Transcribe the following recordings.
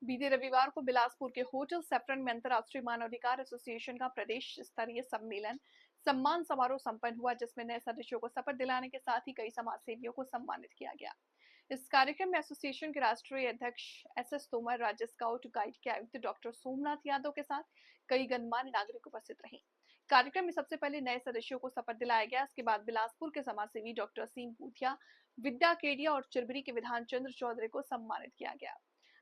बीते रविवार को बिलासपुर के होटल सैफरन में अंतर्राष्ट्रीय मानवाधिकार एसोसिएशन का प्रदेश स्तरीय सम्मेलन सम्मान समारोह संपन्न हुआ, जिसमें नए सदस्यों को शपथ दिलाने के साथ ही कई समाज सेवियों को सम्मानित किया गया। इस कार्यक्रम में एसोसिएशन के राष्ट्रीय अध्यक्ष एस तोमर, राज्य स्काउट गाइड के आयुक्त डॉक्टर सोमनाथ यादव के साथ कई गणमान्य नागरिक उपस्थित रहे। कार्यक्रम में सबसे पहले नए सदस्यों को शपथ दिलाया गया। इसके बाद बिलासपुर के समाजसेवी डॉक्टर असीम बूथिया, विद्या केडिया और चिरबरी के विधान चंद्र चौधरी को सम्मानित किया गया।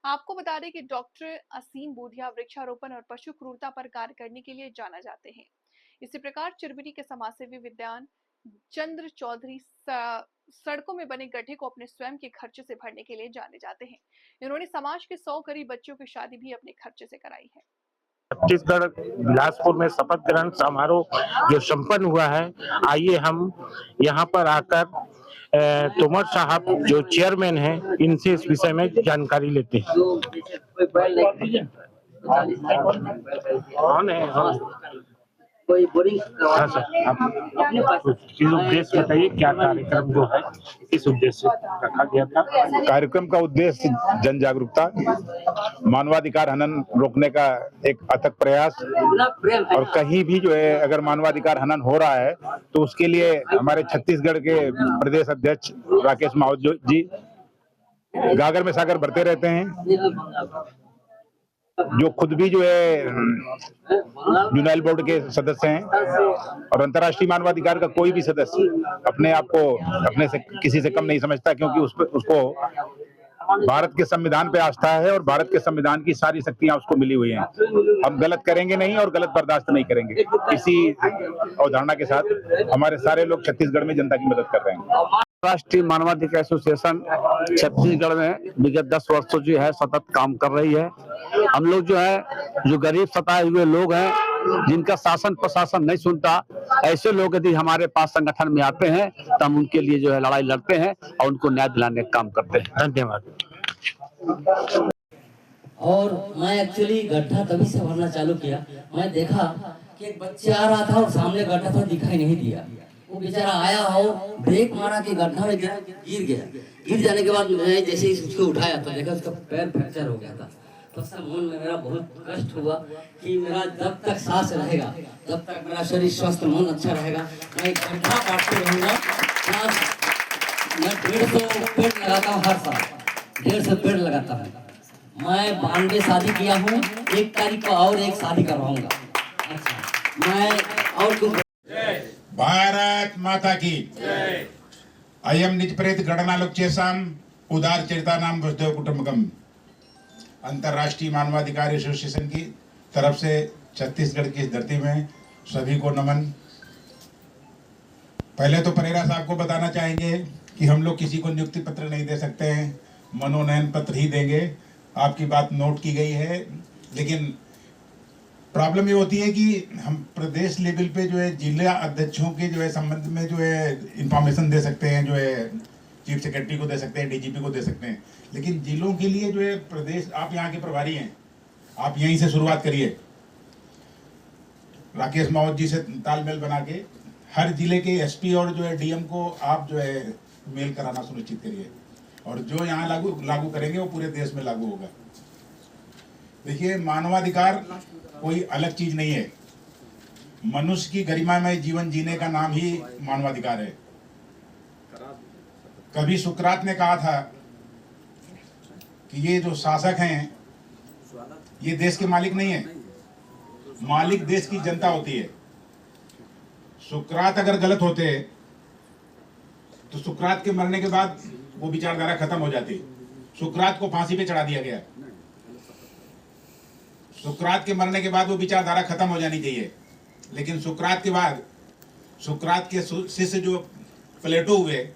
आपको बता दें कि डॉक्टर असीम बूधिया वृक्षारोपण और पशु क्रूरता पर कार्य करने के लिए जाना जाते हैं। इसी प्रकार चिरबरी के समाजसेवी विद्वान चंद्र चौधरी सड़कों में बने गड्ढे को अपने स्वयं के खर्चे से भरने के लिए जाने जाते हैं। इन्होंने समाज के 100 गरीब बच्चों की शादी भी अपने खर्चे से कराई है। छत्तीसगढ़ बिलासपुर में शपथ ग्रहण समारोह जो संपन्न हुआ है, आइए हम यहाँ पर आकर तोमर साहब जो चेयरमैन हैं, इनसे इस विषय में जानकारी लेते हैं। कौन है? हाँ सर, आप इस उद्देश्य बताइए, क्या कार्यक्रम जो है इस उद्देश्य से रखा गया था? कार्यक्रम का उद्देश्य जन जागरूकता, मानवाधिकार हनन रोकने का एक अथक प्रयास, और कहीं भी जो है अगर मानवाधिकार हनन हो रहा है तो उसके लिए हमारे छत्तीसगढ़ के प्रदेश अध्यक्ष राकेश माओ जी गागर में सागर भरते रहते हैं, जो खुद भी जो है यूनाइल बोर्ड के सदस्य हैं, और अंतर्राष्ट्रीय मानवाधिकार का कोई भी सदस्य अपने आप को अपने से किसी से कम नहीं समझता, क्योंकि उसको भारत के संविधान पे आस्था है और भारत के संविधान की सारी शक्तियां उसको मिली हुई हैं। हम गलत करेंगे नहीं और गलत बर्दाश्त नहीं करेंगे। इसी अवधारणा के साथ हमारे सारे लोग छत्तीसगढ़ में जनता की मदद कर रहे हैं। राष्ट्रीय मानवाधिकार एसोसिएशन छत्तीसगढ़ में विगत 10 वर्षों जो है सतत काम कर रही है। हम लोग जो है, जो गरीब सताए हुए लोग हैं, जिनका शासन प्रशासन नहीं सुनता, ऐसे लोग यदि हमारे पास संगठन में आते हैं तो हम उनके लिए जो है लड़ाई लड़ते हैं और उनको न्याय दिलाने का काम करते हैं। धन्यवाद। और मैं एक्चुअली गड्ढा तभी से भरना चालू किया, मैं देखा कि एक बच्चा आ रहा था और सामने गड्ढा था, दिखाई नहीं दिया। वो बेचारा आया और ब्रेक मारा कि गड्ढा में गिर गया। गिर जाने के बाद मैं जैसे ही उसको उठाया तो देखा उसका पैर फ्रैक्चर हो गया था। तब से मन में मेरा बहुत कष्ट हुआ कि मेरा जब तक सांस रहेगा, जब तक मेरा शरीर स्वस्थ, मन अच्छा रहेगा, मैं गड्ढा काटते रहूँगा। मैं 150 पेड़ लगाता हूँ हर साल, 150 पेड़ लगाता हूँ। मैं 92 शादी किया हूँ, 1 तारीख को और एक शादी करवाऊंगा। अच्छा, मैं और भारत माता की अयम निज प्रेत गणनालोक्येसाम उदार चरितानाम वसुदेव कुटुंबकम। अंतर्राष्ट्रीय मानवाधिकार एसोसिएशन की तरफ से छत्तीसगढ़ की इस धरती में सभी को नमन। पहले तो परेरा साहब को बताना चाहेंगे कि हम लोग किसी को नियुक्ति पत्र नहीं दे सकते हैं, मनोनयन पत्र ही देंगे। आपकी बात नोट की गई है, लेकिन प्रॉब्लम ये होती है कि हम प्रदेश लेवल पे जो है जिला अध्यक्षों के जो है संबंध में जो है इंफॉर्मेशन दे सकते हैं, जो है चीफ सेक्रेटरी को दे सकते हैं, डीजीपी को दे सकते हैं, लेकिन जिलों के लिए जो है प्रदेश, आप यहाँ के प्रभारी हैं, आप यहीं से शुरुआत करिए। राकेश माओ जी से तालमेल बना के हर जिले के एसपी और जो है डीएम को आप जो है मेल कराना सुनिश्चित करिए, और जो यहाँ लागू करेंगे वो पूरे देश में लागू होगा। देखिए, मानवाधिकार कोई अलग चीज नहीं है। मनुष्य की गरिमामय जीवन जीने का नाम ही मानवाधिकार है। कभी सुकरात ने कहा था कि ये जो शासक हैं ये देश के मालिक नहीं है, मालिक देश की जनता होती है। सुकरात अगर गलत होते तो सुकरात के मरने के बाद वो विचारधारा खत्म हो जाती। सुकरात को फांसी पे चढ़ा दिया गया। सुकरात के मरने के बाद वो विचारधारा खत्म हो जानी चाहिए, लेकिन सुकरात के बाद सुकरात के शिष्य जो प्लेटो हुए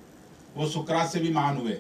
वो सुकरात से भी महान हुए।